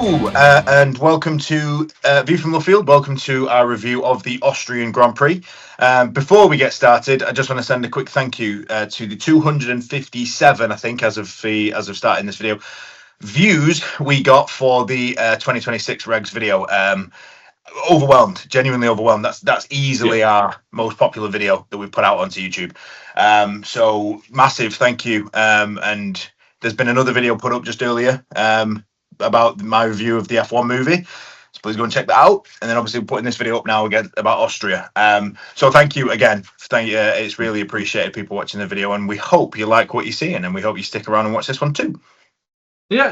And welcome to View from the Field. Welcome to our review of the Austrian Grand Prix. Before we get started, I just want to send a quick thank you to the 257, I think, as of starting this video, views we got for the 2026 Regs video. Overwhelmed, genuinely overwhelmed. That's easily our most popular video that we've put out onto YouTube. So massive thank you. And there's been another video put up just earlier about my review of the F1 movie, so please go and check that out. And then obviously we're putting this video up now again about Austria. So thank you again. It's really appreciated, people watching the video, and we hope you like what you're seeing, and we hope you stick around and watch this one too. Yeah.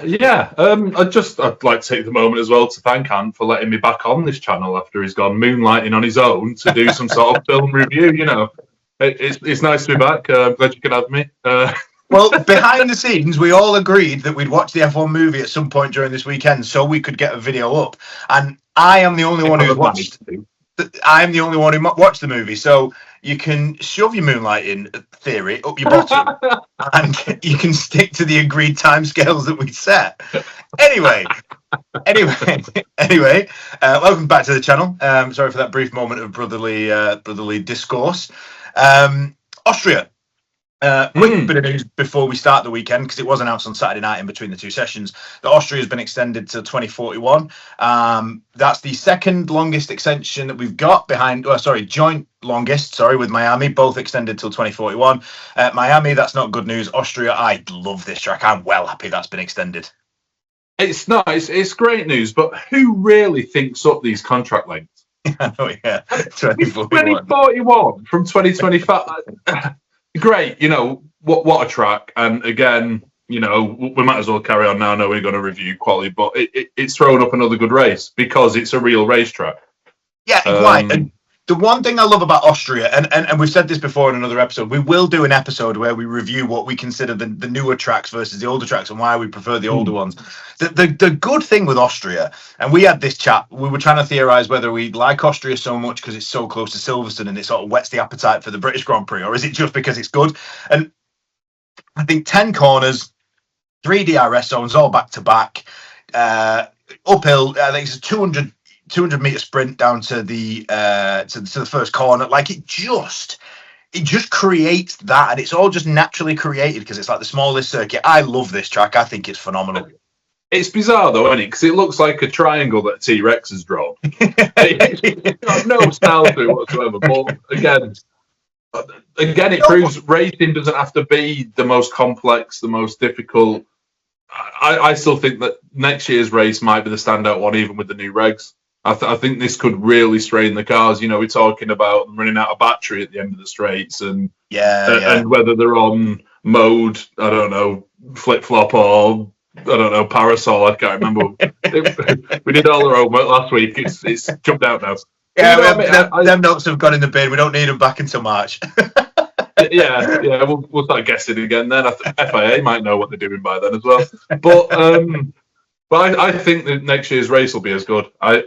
I'd like to take the moment as well to thank Ant for letting me back on this channel after he's gone moonlighting on his own to do some sort of film review. You know, it's nice to be back. I'm glad you could have me. Well, behind the scenes, we all agreed that we'd watch the F1 movie at some point during this weekend, so we could get a video up. And I am the only one who watched. I am the only one who watched the movie, so you can shove your moonlighting theory up your bottom, and you can stick to the agreed timescales that we set. Anyway, welcome back to the channel. Sorry for that brief moment of brotherly discourse. Austria. Quick bit of news before we start the weekend, because it was announced on Saturday night in between the two sessions that Austria has been extended to 2041. That's the second longest extension that we've got joint longest, with Miami, both extended till 2041. Miami, that's not good news. Austria, I love this track. I'm well happy that's been extended. It's nice. It's great news, but who really thinks up these contract lengths? Oh, yeah. 2041 from 2025. Great, what a track. And again, we might as well carry on now. I know we're going to review quality, but it's throwing up another good race because it's a real racetrack. Yeah, right. And the one thing I love about Austria, and we've said this before in another episode, we will do an episode where we review what we consider the newer tracks versus the older tracks and why we prefer the older ones. The good thing with Austria, and we had this chat, we were trying to theorise whether we like Austria so much because it's so close to Silverstone and it sort of whets the appetite for the British Grand Prix, or is it just because it's good? And I think 10 corners, 3 DRS zones, all back to back, uphill. I think it's a 200 meter sprint down to the first corner. Like it just creates that, and it's all just naturally created because it's like the smallest circuit. I love this track. I think it's phenomenal. It's bizarre though, isn't it? Because it looks like a triangle that a T-Rex has drawn. It's got no style to it whatsoever. But again, it proves racing doesn't have to be the most complex, the most difficult. I still think that next year's race might be the standout one, even with the new regs. I think this could really strain the cars. We're talking about running out of battery at the end of the straights, and and whether they're on mode, I don't know, flip flop or I don't know, parasol. I can't remember. We did all our homework last week. It's jumped out now. Yeah, them notes have gone in the bin. We don't need them back until March. yeah, we'll start guessing again then. I think FIA might know what they're doing by then as well. But I think that next year's race will be as good. I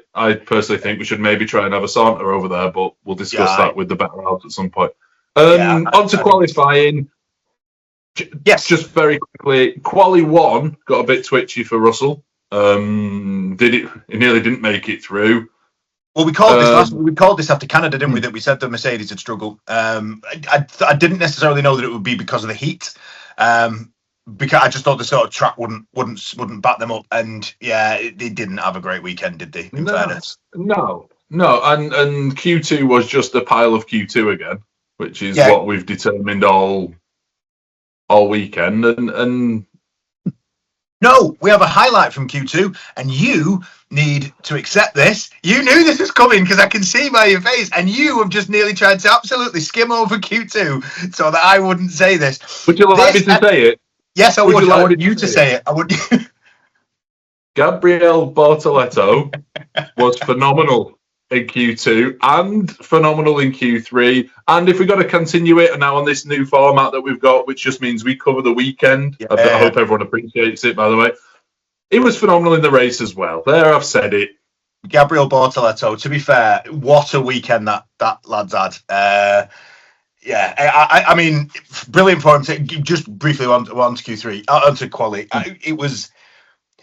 personally think we should maybe try and have a saunter over there, but we'll discuss that with the better odds at some point. On to qualifying. Yes. Just very quickly, Quali 1 got a bit twitchy for Russell. He nearly didn't make it through. Well, we called this after Canada, didn't we? That we said the Mercedes had struggled. I didn't necessarily know that it would be because of the heat. Because I just thought the sort of track wouldn't back them up, and they didn't have a great weekend, did they? In fairness, no, and Q2 was just a pile of Q2 again, which is what we've determined all weekend, and no, we have a highlight from Q2, and you need to accept this. You knew this was coming because I can see by your face, and you have just nearly tried to absolutely skim over Q2 so that I wouldn't say this. Would you like me to say it? Yes, I would. I wanted you to say it. I would. Gabriele Bortoleto was phenomenal in Q2 and phenomenal in Q3. And if we've got to continue it now on this new format that we've got, which just means we cover the weekend, I hope everyone appreciates it, by the way. It was phenomenal in the race as well. There, I've said it. Gabriele Bortoleto, to be fair, what a weekend that lad's had. I mean, brilliant for him. Just briefly on to Q3, onto quali. It was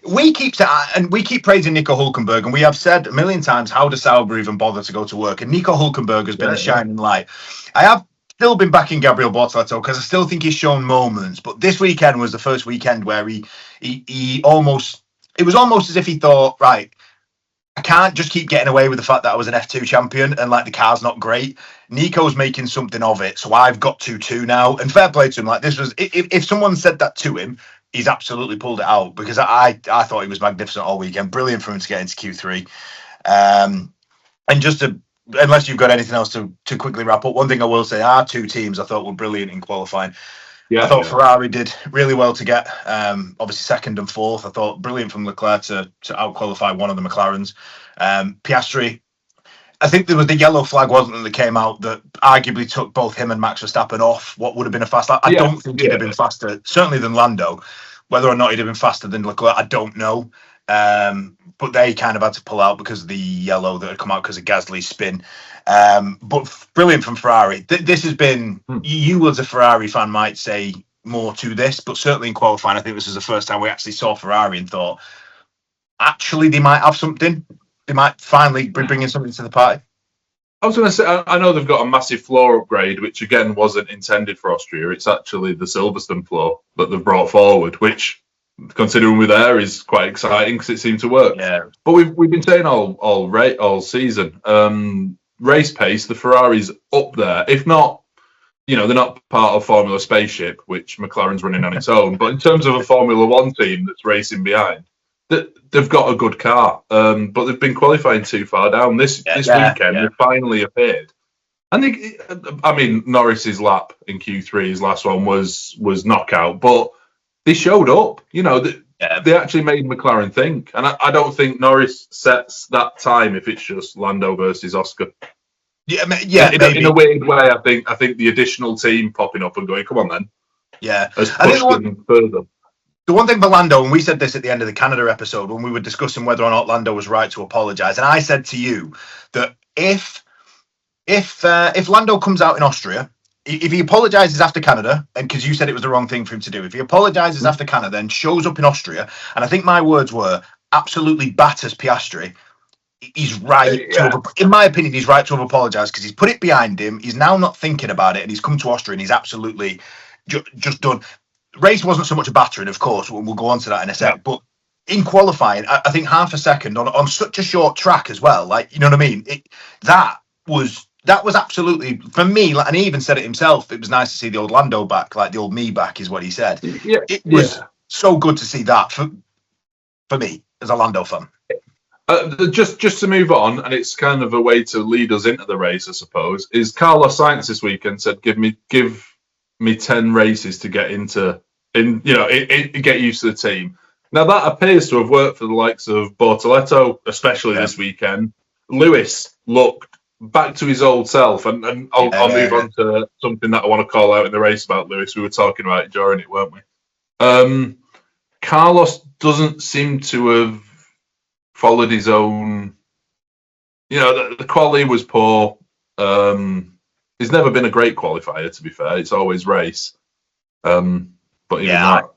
we keep praising Nico Hulkenberg, and we have said a million times, how does Sauber even bother to go to work? And Nico Hulkenberg has been a shining light. I have still been backing Gabriel Bortoleto because I still think he's shown moments, but this weekend was the first weekend where he almost, it was almost as if he thought, right, I can't just keep getting away with the fact that I was an F2 champion and like the car's not great. Nico's making something of it, so I've got to too now. And fair play to him. Like, this was, if someone said that to him, he's absolutely pulled it out, because I thought he was magnificent all weekend. Brilliant for him to get into Q3. And just to, unless you've got anything else to quickly wrap up, one thing I will say, our two teams I thought were brilliant in qualifying. I thought Ferrari did really well to get obviously second and fourth. I thought brilliant from Leclerc to out-qualify one of the McLarens. Piastri, I think there was the yellow flag, wasn't it, that came out that arguably took both him and Max Verstappen off what would have been a fast lap. I don't think he'd have been faster, certainly than Lando. Whether or not he'd have been faster than Leclerc, I don't know. But they kind of had to pull out because of the yellow that had come out because of Gasly's spin. But brilliant from Ferrari. This has been, you as a Ferrari fan might say more to this, but certainly in qualifying, I think this is the first time we actually saw Ferrari and thought, actually, they might have something. They might finally be bringing something to the party. I was going to say, I know they've got a massive floor upgrade, which again wasn't intended for Austria. It's actually the Silverstone floor that they've brought forward, which, considering we're there, is quite exciting because it seemed to work. Yeah. But we've been saying all season, race pace, the Ferrari's up there. If not, they're not part of Formula Spaceship, which McLaren's running on its own. But in terms of a Formula One team that's racing behind, they've got a good car. But they've been qualifying too far down. This weekend, they finally appeared. And Norris's lap in Q3, his last one was knockout, but they showed up. They actually made McLaren think, and I don't think Norris sets that time if it's just Lando versus Oscar. In a weird way, I think the additional team popping up and going, come on then, has pushed them further. The one thing for Lando, and we said this at the end of the Canada episode when we were discussing whether or not Lando was right to apologise, and I said to you that if Lando comes out in Austria, if he apologises after Canada, and because you said it was the wrong thing for him to do, if he apologises after Canada and shows up in Austria, and I think my words were absolutely batters Piastri, he's right. In my opinion, he's right to have apologised because he's put it behind him. He's now not thinking about it, and he's come to Austria and he's absolutely just done. Race wasn't so much a battering, of course. We'll go on to that in a sec. But in qualifying, I think half a second on such a short track as well. Like, you know what I mean? That was absolutely, for me, and he even said it himself, it was nice to see the old Lando back, like the old me back is what he said. It was so good to see that for me as a Lando fan. Just to move on, and it's kind of a way to lead us into the race, I suppose, is Carlos Sainz this weekend said, give me 10 races to get get used to the team. Now that appears to have worked for the likes of Bortoleto, especially this weekend. Lewis looked back to his old self, and I'll move on to something that I want to call out in the race about Lewis. We were talking about it during it, weren't we? Carlos doesn't seem to have followed his own. The quality was poor. He's never been a great qualifier, to be fair. It's always race. But even that.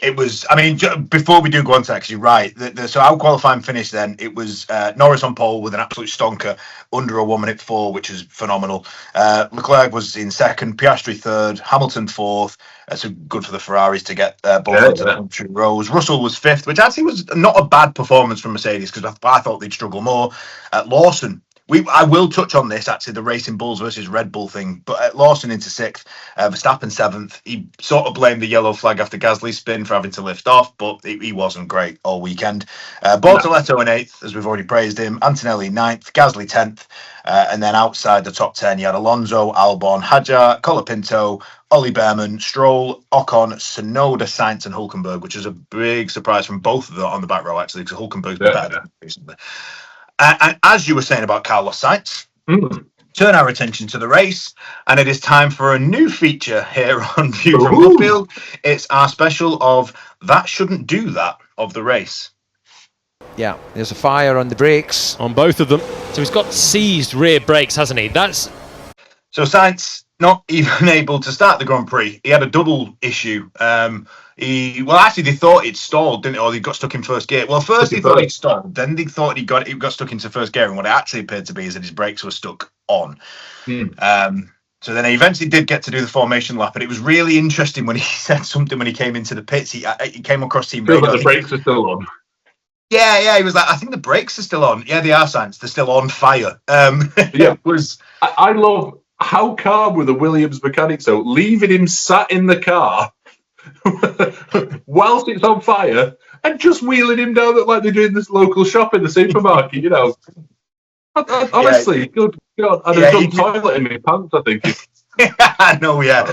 It was, before we do go on to that, because you're right. So our qualifying finish then, it was Norris on pole with an absolute stonker, under a 1:04, which is phenomenal. Leclerc was in second, Piastri third, Hamilton fourth. So good for the Ferraris to get both into the country rows. Russell was fifth, which actually was not a bad performance from Mercedes, because I thought they'd struggle more. Lawson, I will touch on this, actually, the Racing Bulls versus Red Bull thing, but Lawson into sixth, Verstappen seventh. He sort of blamed the yellow flag after Gasly's spin for having to lift off, but he wasn't great all weekend. Bortoleto in eighth, as we've already praised him. Antonelli ninth, Gasly 10th. And then outside the top 10, you had Alonso, Albon, Hadjar, Colapinto, Ollie Behrman, Stroll, Ocon, Tsunoda, Sainz, and Hulkenberg, which is a big surprise from both of them on the back row, actually, because Hulkenberg's been better recently. And as you were saying about Carlos Sainz, turn our attention to the race, and it is time for a new feature here on View from Luffield. It's our special of That Shouldn't Do That of the race. Yeah, there's a fire on the brakes. On both of them. So he's got seized rear brakes, hasn't he? So Sainz not even able to start the Grand Prix. He had a double issue. Actually, they thought it stalled, didn't it? Or they got stuck in first gear. Well, first they thought it stalled, then they thought he got stuck into first gear, and what it actually appeared to be is that his brakes were stuck on. So then he eventually did get to do the formation lap, and it was really interesting when he said something when he came into the pits. He came across team radar. Like the brakes are still on. Yeah, he was like, I think the brakes are still on. Yeah, they are, Sainz. They're still on fire. Yeah, I love how calm were the Williams mechanics, though, leaving him sat in the car whilst it's on fire and just wheeling him down like they do in this local shop in the supermarket, you know. Honestly, good God. I'd have done toilet in my pants, I think. I know, yeah.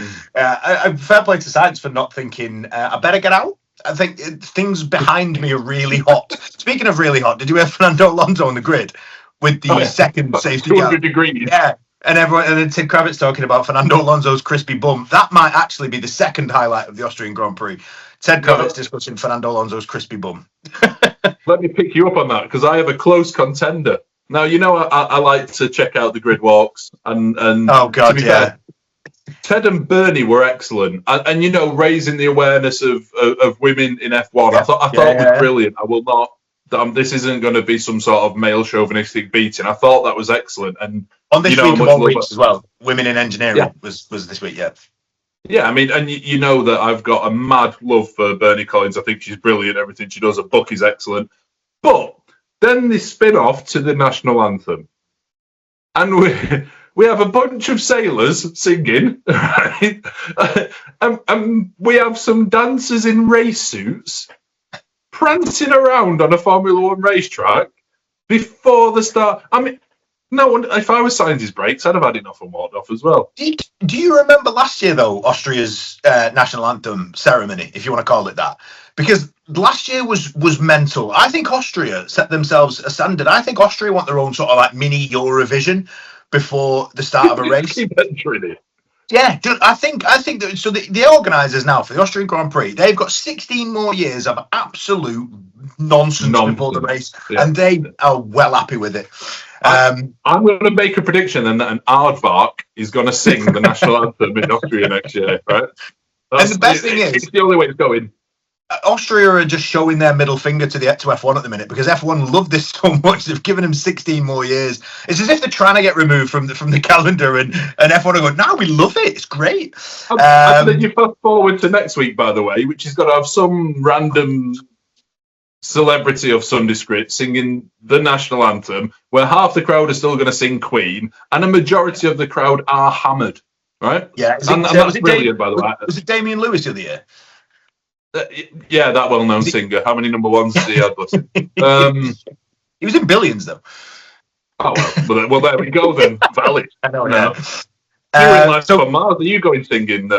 Fair play to Sainz for not thinking, I better get out. I think things behind me are really hot. Speaking of really hot, did you hear Fernando Alonso on the grid with the second safety car? 200 degrees. Yeah. And then Tim Kravitz talking about Fernando Alonso's crispy bum. That might actually be the second highlight of the Austrian Grand Prix. Ted Kravitz discussing Fernando Alonso's crispy bum. Let me pick you up on that, because I have a close contender. Now, you know, I like to check out the grid walks, and oh God, yeah. Fair, Ted and Bernie were excellent, and you know, raising the awareness of women in F1. I thought it was brilliant. I will not. This isn't going to be some sort of male chauvinistic beating. I thought that was excellent, and on this week of all weeks as well, women in engineering was this week. Yeah, I mean, and you know that I've got a mad love for Bernie Collins. I think she's brilliant. Everything she does, her book is excellent, but then they spin off to the national anthem, and we have a bunch of sailors singing, right? And we have some dancers in race suits prancing around on a Formula One racetrack before the start. I mean, no one. If I was signed his brakes, I'd have had enough and walked off as well. Do you remember last year, though, Austria's national anthem ceremony, if you want to call it that? Because last year was mental. I think Austria set themselves a standard. I think Austria want their own sort of like mini Eurovision before the start of a race. Yeah, I think that. So the organisers now for the Austrian Grand Prix, they've got 16 more years of absolute nonsense before the race, and they are well happy with it. I'm going to make a prediction then that an aardvark is going to sing the national anthem in Austria next year, right? And the best thing is, it's the only way it's going. Austria are just showing their middle finger to F1 at the minute, because F1 love this so much. They've given them 16 more years. It's as if they're trying to get removed from the calendar, and F1 are going, no, we love it. It's great. And then you fast forward to next week, by the way, which is going to have some random celebrity of some discreet singing the national anthem, where half the crowd are still going to sing Queen, and a majority of the crowd are hammered, right? Yeah, and that's brilliant, by the way. Was it Damien Lewis the other year? Yeah, that well-known singer. How many number ones did he have? He was in billions, though. Oh, well, there we go then. Valid. I know. No. You're in life on Mars. Are you going singing?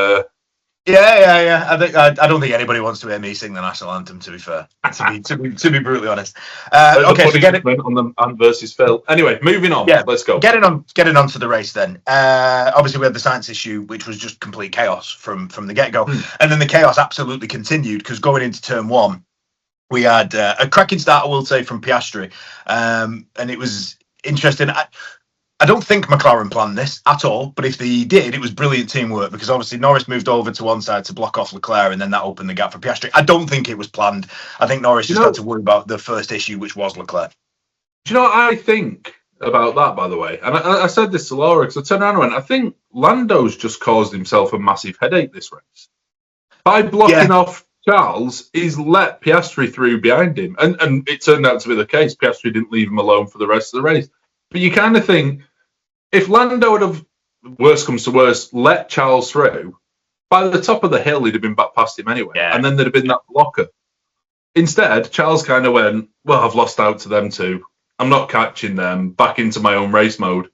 Yeah. I don't think anybody wants to hear me sing the national anthem. To be fair, to be brutally honest. Okay, so get it on the Ant versus Phil. Anyway, moving on. Yeah, let's go. Getting on to the race then. Obviously, we had the science issue, which was just complete chaos from the get go, and then the chaos absolutely continued, because going into turn one, we had a cracking start, I will say, from Piastri, and it was interesting. I don't think McLaren planned this at all, but if they did, it was brilliant teamwork, because obviously Norris moved over to one side to block off Leclerc, and then that opened the gap for Piastri. I don't think it was planned. I think Norris just had to worry about the first issue, which was Leclerc. Do you know what I think about that, by the way? And I said this to Laura, because I turned around and went, I think Lando's just caused himself a massive headache this race. By blocking off Charles, he's let Piastri through behind him. And it turned out to be the case. Piastri didn't leave him alone for the rest of the race. But you kind of think, if Lando would have, worst comes to worst, let Charles through, by the top of the hill, he'd have been back past him anyway. Yeah. And then there'd have been that blocker. Instead, Charles kind of went, well, I've lost out to them too. I'm not catching them, back into my own race mode.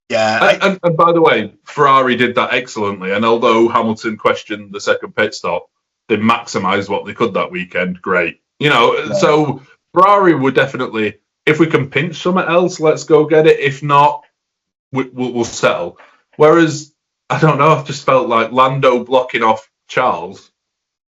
Yeah. And by the way, Ferrari did that excellently. And although Hamilton questioned the second pit stop, they maximised what they could that weekend. Great. You know, so Ferrari would definitely, if we can pinch something else, let's go get it. If not, we'll settle. Whereas, I don't know, I've just felt like Lando blocking off Charles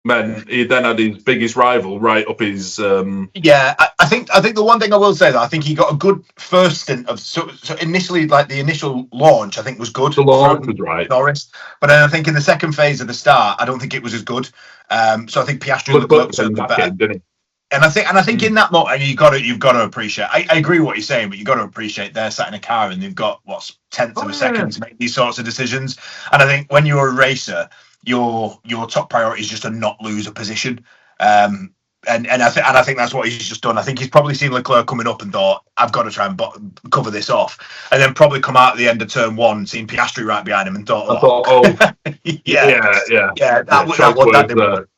meant he then had his biggest rival right up his. Yeah, I think the one thing I will say, though, I think he got a good first stint of so initially, like the initial launch, I think was good. The launch was right. Norris, but then I think in the second phase of the start, I don't think it was as good. So I think Piastri and Leclerc certainly better. Didn't he? And I think in that moment, you've got to appreciate. I agree with what you're saying, but you've got to appreciate they're sat in a car and they've got tenths of a second to make these sorts of decisions. And I think when you're a racer, your top priority is just to not lose a position. And I think that's what he's just done. I think he's probably seen Leclerc coming up and thought, I've got to try and cover this off, and then probably come out at the end of turn one, seeing Piastri right behind him, and thought, yeah. That didn't work.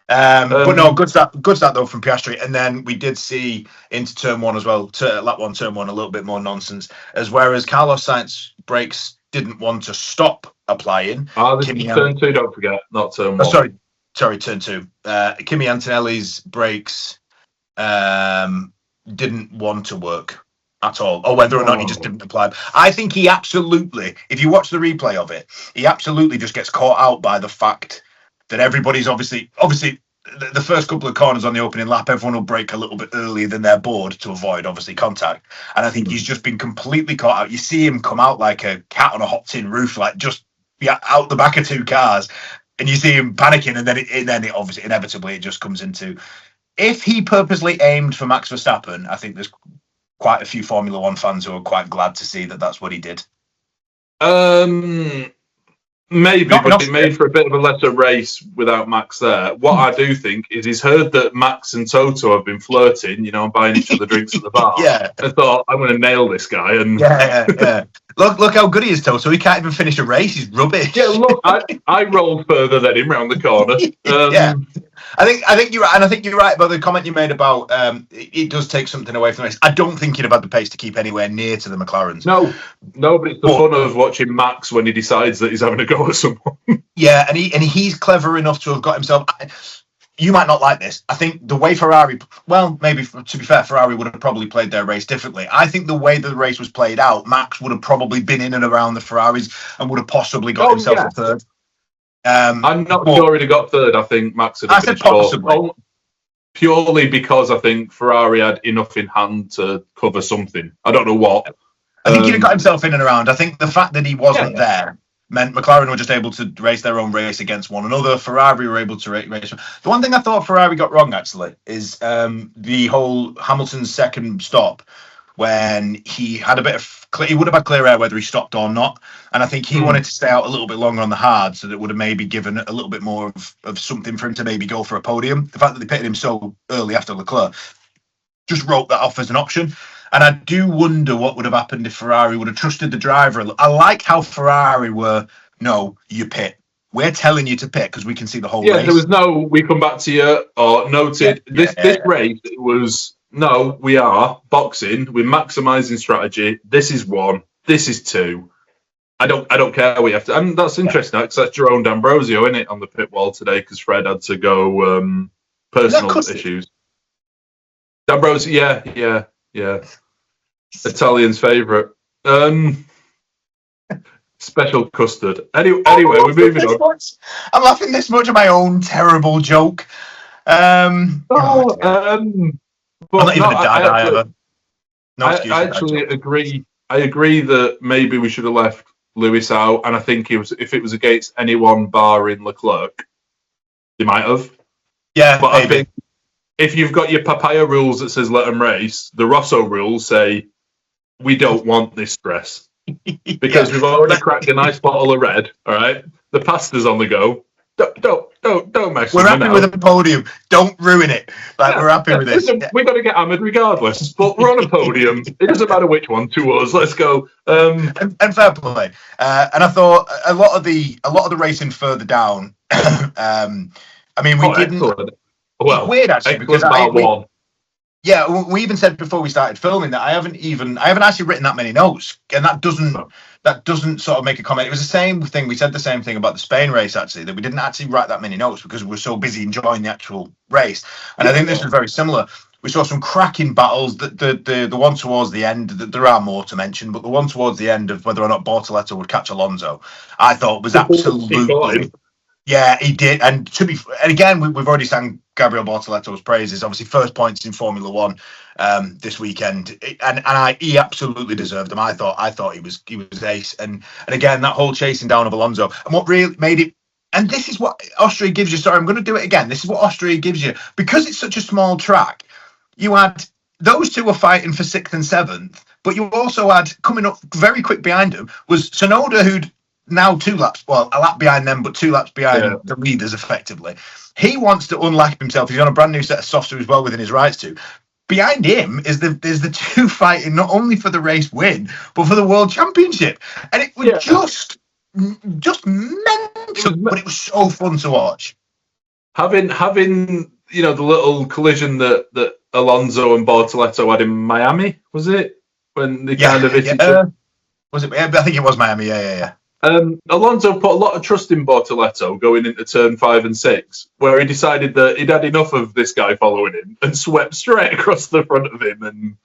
But no, good start though from Piastri, and then we did see into turn one as well, to lap one, turn one, a little bit more nonsense, as whereas Carlos Sainz's brakes didn't want to stop applying. Turn two, don't forget, not turn one. Sorry, turn two. Kimi Antonelli's brakes didn't want to work at all, or whether or not he just didn't apply. I think he absolutely, if you watch the replay of it, he absolutely just gets caught out by the fact that everybody's obviously the first couple of corners on the opening lap, everyone will brake a little bit earlier than their board to avoid obviously contact. And I think he's just been completely caught out. You see him come out like a cat on a hot tin roof, like just out the back of two cars. And you see him panicking, and then it obviously inevitably it just comes into. If he purposely aimed for Max Verstappen, I think there's quite a few Formula One fans who are quite glad to see that that's what he did. Maybe, but it made for a bit of a lesser race without Max there. What I do think is he's heard that Max and Toto have been flirting, and buying each other drinks at the bar. Yeah. I thought, I'm going to nail this guy. And yeah. Look how good he is, Toto. He can't even finish a race. He's rubbish. Yeah, look, I rolled further than him round the corner. Yeah. I think you're right, and I think you're right about the comment you made about it does take something away from the race. I don't think he'd have had the pace to keep anywhere near to the McLarens. No, but it's the fun of watching Max when he decides that he's having a go at someone. Yeah, and he's clever enough to have got himself. You might not like this. I think the way Ferrari, well, maybe to be fair, Ferrari would have probably played their race differently. I think the way the race was played out, Max would have probably been in and around the Ferraris and would have possibly got himself a third. I'm not sure he'd have got third. I think Max had finished fourth. Purely because I think Ferrari had enough in hand to cover something. I don't know what. I think he'd have got himself in and around. I think the fact that he wasn't there meant McLaren were just able to race their own race against one another. Ferrari were able to race. The one thing I thought Ferrari got wrong, actually, is the whole Hamilton's second stop, when he had a bit of he would have had clear air whether he stopped or not, and I think he wanted to stay out a little bit longer on the hard, so that would have maybe given a little bit more of something for him to maybe go for a podium. The fact that they pitted him so early after Leclerc just wrote that off as an option. And I do wonder what would have happened if Ferrari would have trusted the driver. I like how Ferrari were, no, you pit. We're telling you to pit because we can see the whole race. Yeah, there was no, we come back to you, or noted. This race, it was, no, we are boxing. We're maximising strategy. This is one. This is two. I don't care what you have to. And that's interesting, because that's Jerome D'Ambrosio, isn't it, on the pit wall today, because Fred had to go personal issues. D'Ambrosio, yeah. Italian's favourite. Special custard. Anyway, we're moving on. I'm laughing this much at my own terrible joke. I'm not even a dad either. No excuse. I actually agree. I agree that maybe we should have left Lewis out, and I think if it was against anyone barring Leclerc, they might have. Yeah, but maybe. I think if you've got your papaya rules that says let them race, the Rosso rules say we don't want this stress because we've already cracked a nice bottle of red. All right, the pasta's on the go. Don't mess. We're happy with a podium. Don't ruin it. We're happy with this. Listen, we're going to get hammered regardless, but we're on a podium. It doesn't matter which one to us. Let's go. And fair play. And I thought a lot of the racing further down. I mean, we didn't. Excellent. Well, weird actually because we even said before we started filming that I haven't actually written that many notes, and that doesn't sort of make a comment. It was the same thing. We said the same thing about the Spain race actually, that we didn't actually write that many notes because we were so busy enjoying the actual race. And I think this was very similar. We saw some cracking battles. The one towards the end, there are more to mention, but the one towards the end of whether or not Bortoleto would catch Alonso, I thought was absolutely. Yeah, he did. And again, we've already sang Gabriel Bortoletto's praises. Obviously, first points in Formula One this weekend, and he absolutely deserved them. I thought he was ace. And again, that whole chasing down of Alonso, and what really made it. And this is what Austria gives you. Sorry, I'm going to do it again. This is what Austria gives you because it's such a small track. You had those two were fighting for 6th and 7th, but you also had coming up very quick behind him was Tsunoda, who'd now 2 laps, well, a lap behind them, but 2 laps behind the leaders effectively. He wants to unlap himself. He's on a brand new set of softs as well within his rights to. Behind him is the two fighting not only for the race win, but for the world championship. And it was just mental, but it was so fun to watch. Having the little collision that Alonso and Bortoletto had in Miami, was it? When they kind of hit each other? Was it? I think it was Miami, yeah. Alonso put a lot of trust in Bortoletto going into turn 5 and 6, where he decided that he'd had enough of this guy following him and swept straight across the front of him.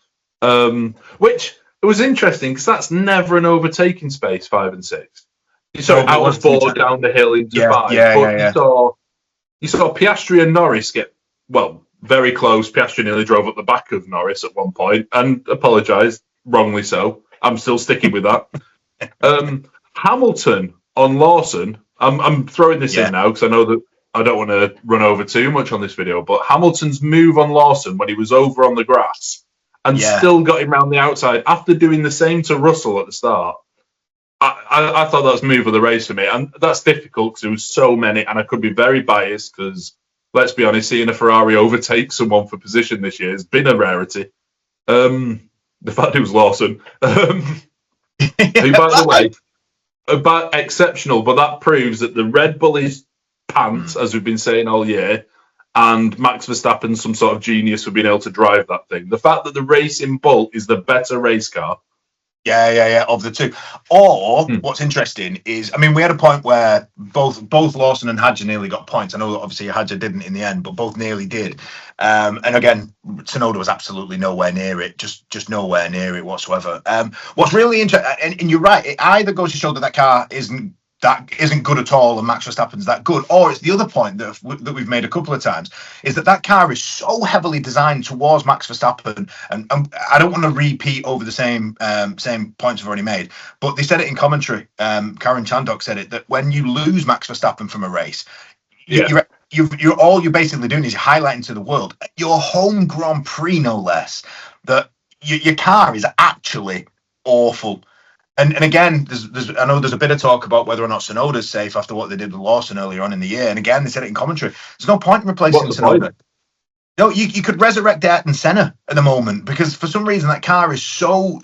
And which it was interesting because that's never an overtaking space, 5 and 6. You saw out of 4 down the hill into 5. You saw Piastri and Norris get, very close. Piastri nearly drove up the back of Norris at one point and apologised, wrongly so. I'm still sticking with that. Hamilton on Lawson, I'm throwing this in now because I know that I don't want to run over too much on this video, but Hamilton's move on Lawson when he was over on the grass and still got him round the outside after doing the same to Russell at the start. I thought that was move of the race for me, and that's difficult because there was so many, and I could be very biased because, let's be honest, seeing a Ferrari overtake someone for position this year has been a rarity. The fact it was Lawson, who, by the way, about exceptional, but that proves that the Red Bull is pants, as we've been saying all year, and Max Verstappen's some sort of genius for being able to drive that thing. The fact that the Racing Bull is the better race car. Yeah, of the two. Or what's interesting is, I mean, we had a point where both Lawson and Hadjar nearly got points. I know that obviously Hadjar didn't in the end, but both nearly did. And again, Tsunoda was absolutely nowhere near it, just nowhere near it whatsoever. What's really interesting, and you're right, it either goes to show that car isn't good at all and Max Verstappen's that good, or it's the other point that we've made a couple of times, is that car is so heavily designed towards Max Verstappen, and I don't want to repeat over the same points I've already made, but they said it in commentary. Karen Chandok said it, that when you lose Max Verstappen from a race, you're basically doing is highlighting to the world your home Grand Prix, no less, that your car is actually awful. And again, I know there's a bit of talk about whether or not Tsunoda's safe after what they did with Lawson earlier on in the year. And again, they said it in commentary. There's no point in replacing Tsunoda. No, you could resurrect Ayrton Senna at the moment, because for some reason that car is so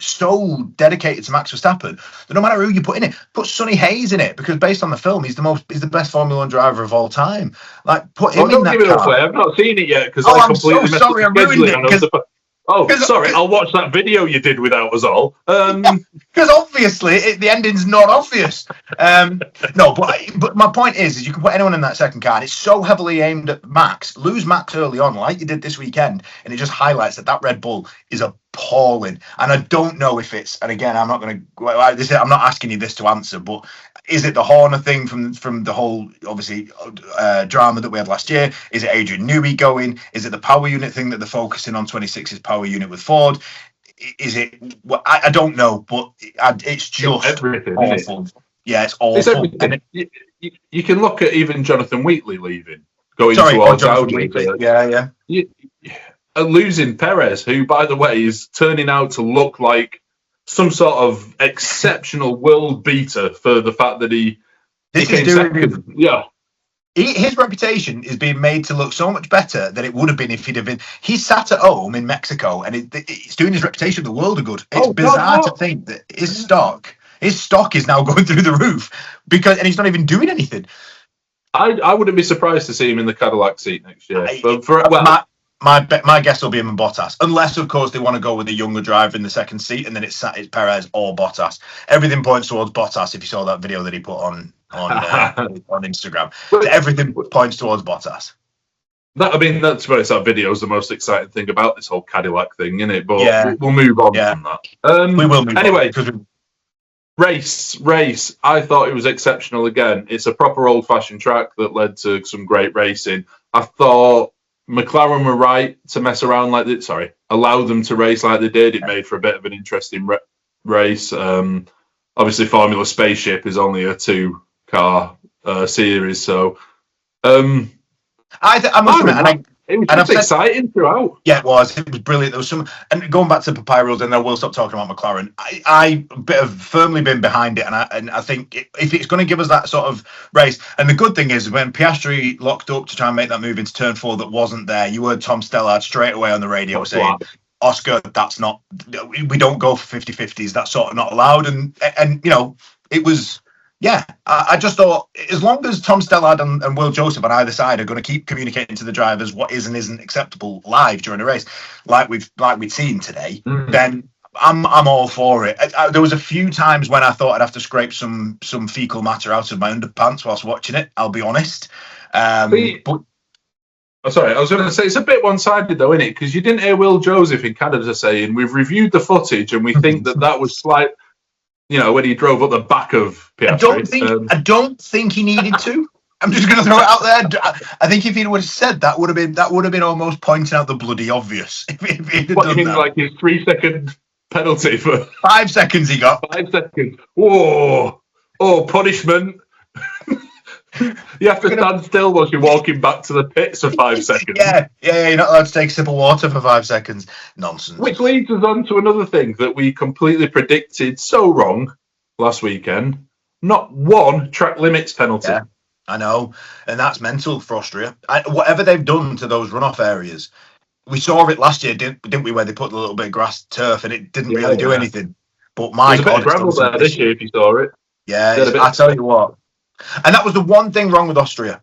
dedicated to Max Verstappen that no matter who you put in it, put Sonny Hayes in it, because based on the film, he's the best Formula One driver of all time. Like, put him in that car. I've not seen it yet because I completely messed up the scheduling. Sorry, I'll watch that video you did without us all. Because obviously the ending's not obvious. No, but my point is you can put anyone in that second car, and it's so heavily aimed at Max. Lose Max early on, like you did this weekend, and it just highlights that Red Bull is appalling. And I don't know if it's, and again, I'm not asking you this to answer, but is it the Horner thing from the whole, obviously, drama that we had last year? Is it Adrian Newey going? Is it the power unit thing that they're focusing on, 26's power unit with Ford? Is it? Well, I don't know, but it's just everything, awful. Yeah, it's awful. It's everything. You can look at even Jonathan Wheatley going towards Audi. Yeah. Losing Perez, who, by the way, is turning out to look like some sort of exceptional world beater for the fact that he came second. Yeah. His reputation is being made to look so much better than it would have been if he'd have been. He sat at home in Mexico, and it's doing his reputation the world of good. It's bizarre to think that his stock is now going through the roof and he's not even doing anything. I wouldn't be surprised to see him in the Cadillac seat next year. My guess will be him and Bottas, unless of course they want to go with a younger driver in the second seat, and then it's Perez or Bottas. Everything points towards Bottas. If you saw that video that he put on Instagram, everything points towards Bottas. That's where that video is the most exciting thing about this whole Cadillac thing, isn't it? But we'll move on from that. We will move anyway. On, Race. I thought it was exceptional again. It's a proper old-fashioned track that led to some great racing. I thought McLaren were right to mess around like that. Sorry, allow them to race like they did. It made for a bit of an interesting race. Obviously, Formula Spaceship is only a 2-car series, so I must admit, it was just exciting throughout. Yeah, it was. It was brilliant. There was some, and going back to Papyrus, and I will stop talking about McLaren. I have firmly been behind it, and I think if it's going to give us that sort of race, and the good thing is when Piastri locked up to try and make that move into turn 4 that wasn't there, you heard Tom Stellard straight away on the radio saying, "Oscar, that's not. We don't go for 50-50s. That's sort of not allowed." And you know, it was. Yeah, I just thought as long as Tom Stellard and Will Joseph on either side are going to keep communicating to the drivers what is and isn't acceptable live during a race, like we'd seen today, then I'm all for it. There was a few times when I thought I'd have to scrape some fecal matter out of my underpants whilst watching it. I'll be honest. Sorry, I was going to say it's a bit one-sided though, isn't it? Because you didn't hear Will Joseph in Canada saying we've reviewed the footage and we think that was slight. You know, when he drove up the back of Piastri. I don't think he needed to. I'm just going to throw it out there. I think if he would have said that would have been almost pointing out the bloody obvious. If he'd have what done you mean, that. like his 3-second penalty for 5 seconds he got. 5 seconds. Whoa! Oh, punishment! You have to stand still while you're walking back to the pits for 5 seconds. Yeah, you're not allowed to take a sip of water for 5 seconds. Nonsense. Which leads us on to another thing that we completely predicted so wrong last weekend. Not one track limits penalty. Yeah, I know. And that's mental for Austria. Whatever they've done to those runoff areas, we saw it last year, didn't we, where they put a little bit of grass turf and it didn't really do anything. But my God, there's a bit of gravel there this year if you saw it. Yeah, I tell you what. And that was the one thing wrong with Austria.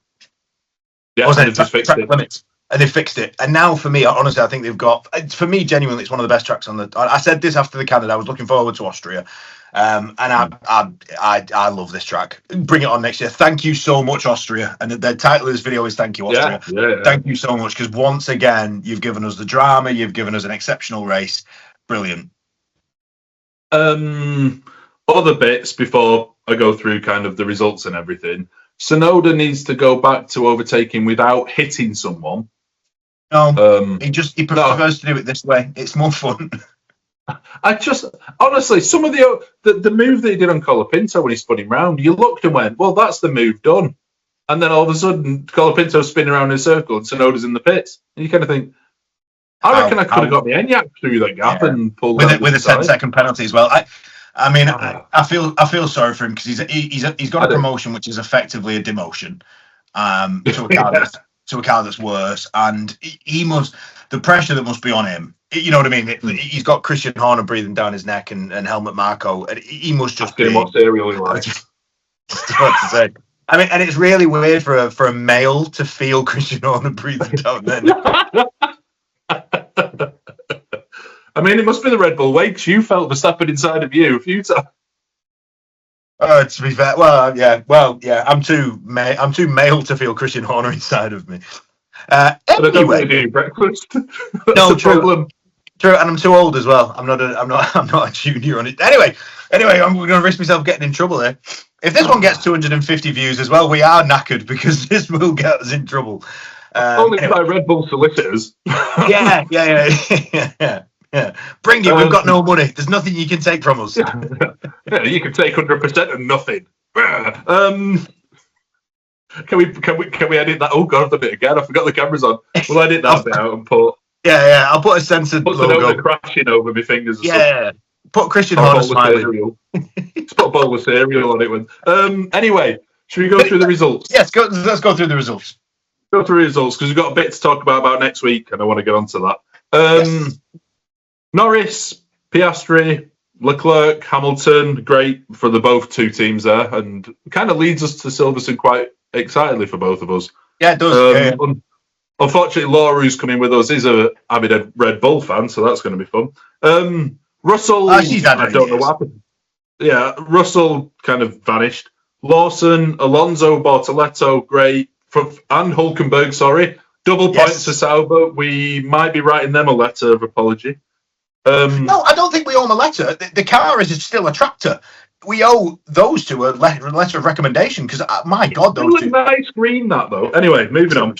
Yeah, wasn't it? Just fixed it. Limits. And they fixed it. And now for me, honestly, I think they've got, for me, genuinely, it's one of the best tracks on the, I said this after the Canada, I was looking forward to Austria. And I love this track. Bring it on next year. Thank you so much, Austria. And the title of this video is Thank You, Austria. Yeah. Thank you so much, because once again, you've given us the drama, you've given us an exceptional race. Brilliant. Other bits before I go through kind of the results and everything. Sonoda needs to go back to overtaking without hitting someone. No, he prefers to do it this way. It's more fun. I just honestly, some of the move that he did on Colapinto when he spun him round, you looked and went, "Well, that's the move done." And then all of a sudden, Colapinto's spinning around in a circle and Sonoda's in the pits, and you kind of think, "I reckon I could have got the Enyaq through that gap and pulled with a 10-second penalty as well." I mean, I feel sorry for him because he's got a promotion which is effectively a demotion to a car that's worse, and he must, the pressure that must be on him. You know what I mean? He's got Christian Horner breathing down his neck and Helmut Marko, and he must just be what cereal he likes. Just what to say. I mean, and it's really weird for a male to feel Christian Horner breathing down their neck. I mean, it must be the Red Bull way, because you felt Verstappen inside of you a few times. To be fair, yeah. I'm too male to feel Christian Horner inside of me. But I don't really do breakfast. No, true. True, and I'm too old as well. I'm not a junior on it. Anyway, I'm going to risk myself getting in trouble here. If this one gets 250 views as well, we are knackered because this will get us in trouble. Only by Red Bull solicitors. Yeah. Bring it. We've got no money. There's nothing you can take from us. Yeah, you can take 100% and nothing. Can we edit that? Oh God, I've done it again. I forgot the camera's on. We'll edit that bit out and put. Yeah. I'll put a censored logo. Crashing over my fingers. Yeah. Put Christian Horner smiling. Just put a bowl of cereal on it. Anyway, should we go through the results? Yes, let's go through the results. Go through the results because we've got a bit to talk about next week, and I want to get onto that. Yes. Norris, Piastri, Leclerc, Hamilton, great for the both two teams there, and kind of leads us to Silverstone quite excitedly for both of us. Yeah, it does. Unfortunately, Laura, who's coming with us, is an avid Red Bull fan, so that's going to be fun. Russell, I don't know what happened. Yeah, Russell kind of vanished. Lawson, Alonso, Bortoletto, great. And Hulkenberg, sorry. Double points for Sauber. We might be writing them a letter of apology. No, I don't think we owe them a letter. The car is still a tractor. we owe those two a letter of recommendation because my God, those Really two. nice green that though. Anyway, moving on.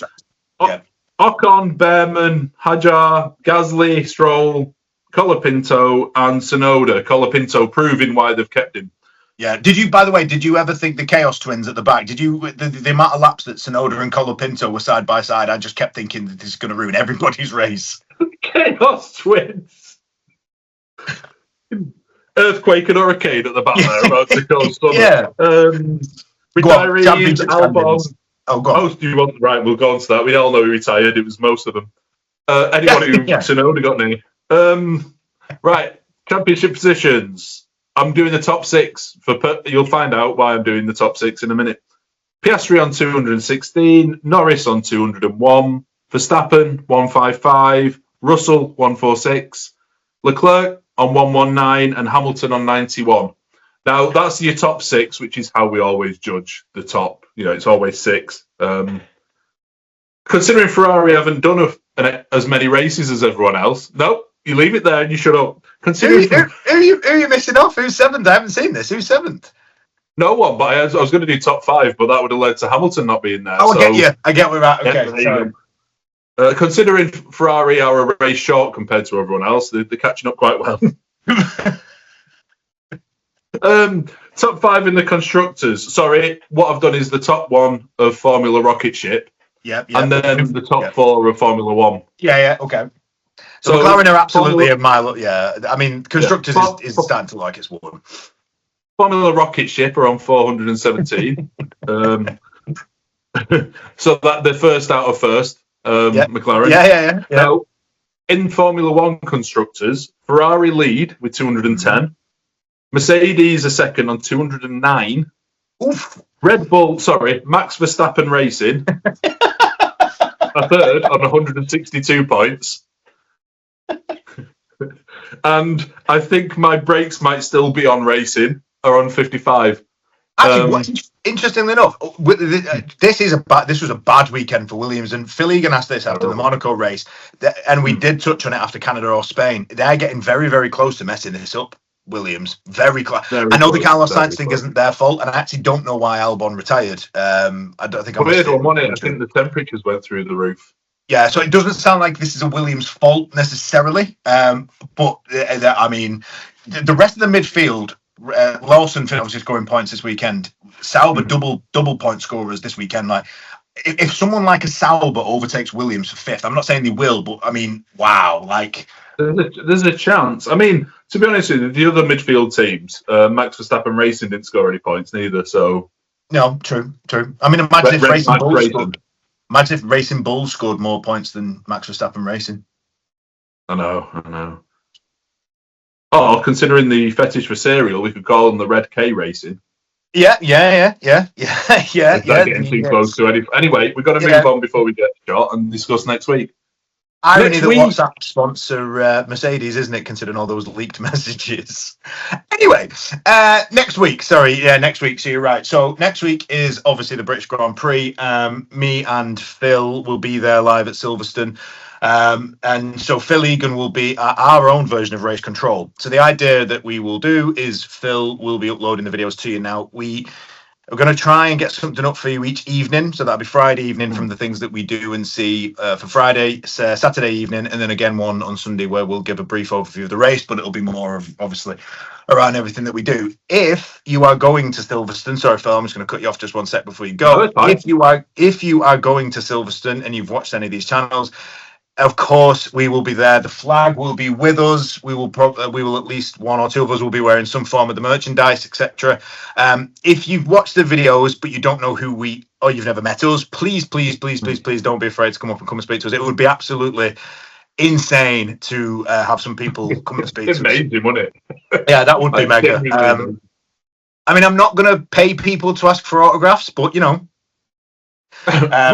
Yeah. Ocon, Behrman, Hajar, Gasly, Stroll, Colapinto, and Tsunoda. Colapinto proving why they've kept him. Yeah. By the way, did you ever think the Chaos Twins at the back? Did you the amount of laps that Tsunoda and Colapinto were side by side? I just kept thinking that this is going to ruin everybody's race. Chaos Twins. Earthquake and hurricane at the back there about to cause summer. Yeah. Retirees, Albon. Oh, go on. Most do you want? Right, we'll go on to that. We all know he retired. It was most of them. Anyone who Tsunoda got any. Right, championship positions. I'm doing the top six. You'll find out why I'm doing the top six in a minute. Piastri on 216, Norris on 201, Verstappen 155, Russell 146, Leclerc on 119, and Hamilton on 91. Now that's your top six, which is how we always judge the top. It's always six. Considering Ferrari haven't done as many races as everyone else, no, you leave it there and you shut up. Considering Who are you missing off? Who's seventh? I haven't seen this. Who's seventh? No one, but I was going to do top five, but that would have led to Hamilton not being there. Oh, I get you. I get where we're at. Okay, sorry. Considering Ferrari are a race short compared to everyone else, they're catching up quite well. Top five in the constructors. Sorry, what I've done is the top one of Formula Rocket Ship. Yeah. And then the top four of Formula One. Yeah, okay. So McLaren are absolutely a mile up. Yeah, I mean, constructors is starting to like it's one. Formula Rocket Ship are on 417. So that they're first out of first, McLaren. Yeah. Now, in Formula One constructors, Ferrari lead with 210. Mercedes are second on 209. Oof. Max Verstappen Racing a third on 162 points. And I think my brakes might still be on Racing, are on 55. Actually, interestingly enough, this was a bad weekend for Williams, and Phil Egan asked this after the Monaco race, and we did touch on it after Canada or Spain. They're getting very, very close to messing this up. Williams, very close. I know the Carlos Sainz thing isn't their fault, and I actually don't know why Albon retired. I don't think. Weird one, I think the temperatures went through the roof. Yeah, so it doesn't sound like this is a Williams fault necessarily, but I mean, the rest of the midfield. Lawson obviously scoring points this weekend. Sauber double point scorers this weekend. Like, if someone like a Sauber overtakes Williams for fifth, I'm not saying they will, but I mean, wow, like there's a chance. I mean, to be honest with you, the other midfield teams, Max Verstappen Racing didn't score any points neither. So no, true. I mean, imagine if Racing Bulls scored more points than Max Verstappen Racing. I know. Oh, considering the fetish for cereal, we could call them the Red K Racing. Yeah. Getting too close to any. Anyway, we've got to move on before we get shot and discuss next week. Irony that WhatsApp sponsor Mercedes, isn't it? Considering all those leaked messages. Anyway, next week. Sorry, next week. So you're right. So next week is obviously the British Grand Prix. Me and Phil will be there live at Silverstone. And so Phil Egan will be our own version of Race Control. So the idea that we will do is Phil will be uploading the videos to you. Now, we are going to try and get something up for you each evening. So that'll be Friday evening from the things that we do and see for Friday, Saturday evening, and then again one on Sunday where we'll give a brief overview of the race, but it'll be more of obviously around everything that we do. If you are going to Silverstone, sorry Phil, I'm just going to cut you off just one sec before you go. No, if you are going to Silverstone and you've watched any of these channels, of course, we will be there. The flag will be with us. We will at least one or two of us will be wearing some form of the merchandise, etc. If you've watched the videos but you don't know who or you've never met us, please don't be afraid to come up and come and speak to us. It would be absolutely insane to have some people come and speak to us. Amazing, wouldn't it? Yeah, that would be mega. I mean, I'm not going to pay people to ask for autographs, but we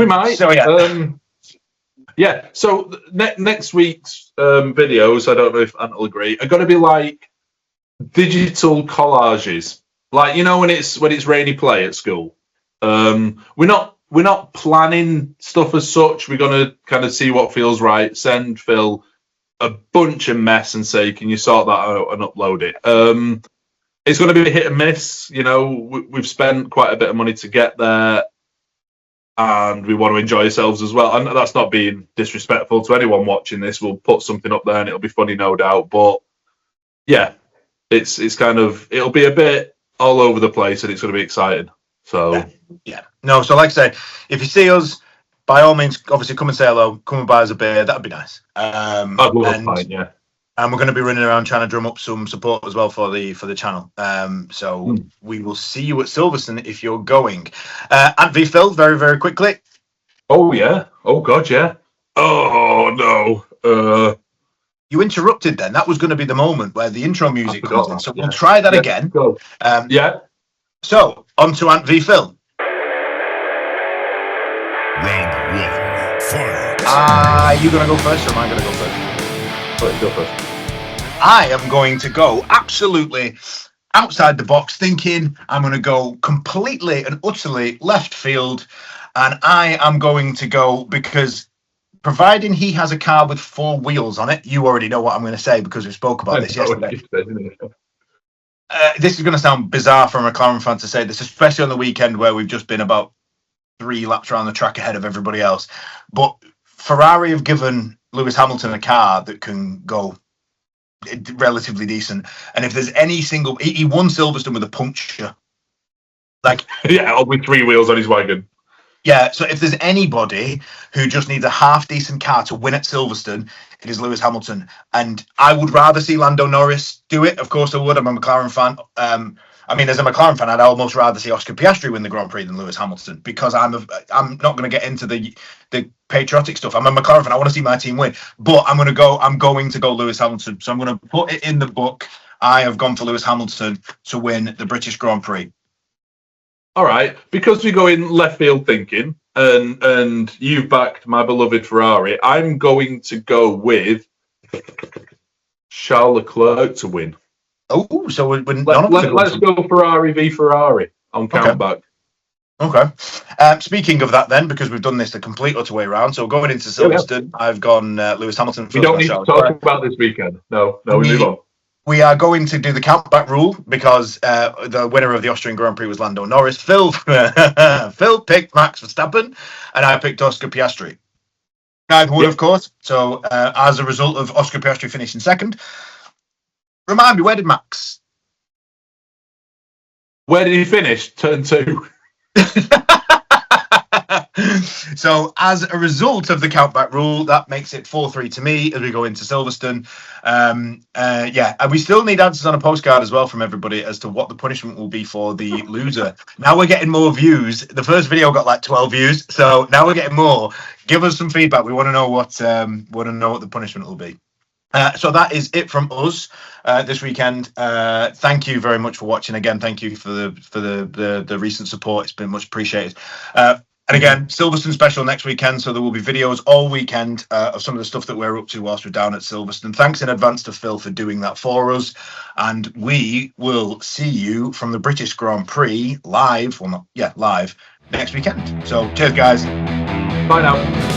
might. So yeah. Yeah, so next week's videos, I don't know if Ant will agree, are going to be like digital collages. Like, when it's rainy play at school. We're not planning stuff as such. We're going to kind of see what feels right, send Phil a bunch of mess and say, can you sort that out and upload it? it's going to be a hit and miss. You know, we've spent quite a bit of money to get there, and we want to enjoy ourselves as well. And that's not being disrespectful to anyone watching this. We'll put something up there, and it'll be funny, no doubt. But yeah, it's kind of, it'll be a bit all over the place, and it's going to be exciting. So yeah. No, so like I say, if you see us, by all means, obviously come and say hello, come and buy us a beer. That'd be nice. I'd love fine, yeah. And we're going to be running around trying to drum up some support as well for the channel. So we will see you at Silverstone if you're going. Ant v Phil, very, very quickly. Oh, yeah. Oh, God, yeah. Oh, no. You interrupted then. That was going to be the moment where the intro music comes in. So yeah. we'll try that again. Go. Yeah. So, on to Ant v Phil. Round one, fight. Are you going to go first or am I going to go first? Go first. I am going to go absolutely outside the box, thinking I'm going to go completely and utterly left field. And I am going to go because providing he has a car with 4 wheels on it, you already know what I'm going to say because we spoke about this yesterday. This is going to sound bizarre for a McLaren fan to say this, especially on the weekend where we've just been about 3 laps around the track ahead of everybody else. But Ferrari have given Lewis Hamilton a car that can go relatively decent. And if there's any single... He won Silverstone with a puncture. Yeah, with 3 wheels on his wagon. Yeah, so if there's anybody who just needs a half decent car to win at Silverstone, it is Lewis Hamilton. And I would rather see Lando Norris do it. Of course I would. I'm a McLaren fan. As a McLaren fan, I'd almost rather see Oscar Piastri win the Grand Prix than Lewis Hamilton because I'm not going to get into the patriotic stuff. I'm a McLaren fan. I want to see my team win. But I'm going to go Lewis Hamilton. So I'm going to put it in the book. I have gone for Lewis Hamilton to win the British Grand Prix. All right, because we go in left field thinking, and you've backed my beloved Ferrari, I'm going to go with Charles Leclerc to win. Oh, so let's go Ferrari v Ferrari on countback. Okay. Speaking of that, then, because we've done this the complete other way around, so going into Silverstone, I've gone Lewis Hamilton. We don't need to talk about this weekend. No, we move on. We are going to do the countback rule because the winner of the Austrian Grand Prix was Lando Norris. Phil picked Max Verstappen, and I picked Oscar Piastri. Neither would, of course. So as a result of Oscar Piastri finishing second, remind me, where did Max? Where did he finish? Turn 2. So as a result of the countback rule, that makes it 4-3 to me as we go into Silverstone. And we still need answers on a postcard as well from everybody as to what the punishment will be for the loser. Now we're getting more views. The first video got like 12 views, so now we're getting more. Give us some feedback. We want to know what the punishment will be. So that is it from us this weekend. Thank you very much for watching. Again, thank you for the recent support. It's been much appreciated. And again, Silverstone special next weekend, so there will be videos all weekend of some of the stuff that we're up to whilst we're down at Silverstone. Thanks in advance to Phil for doing that for us. And we will see you from the British Grand Prix live next weekend. So cheers, guys. Bye now.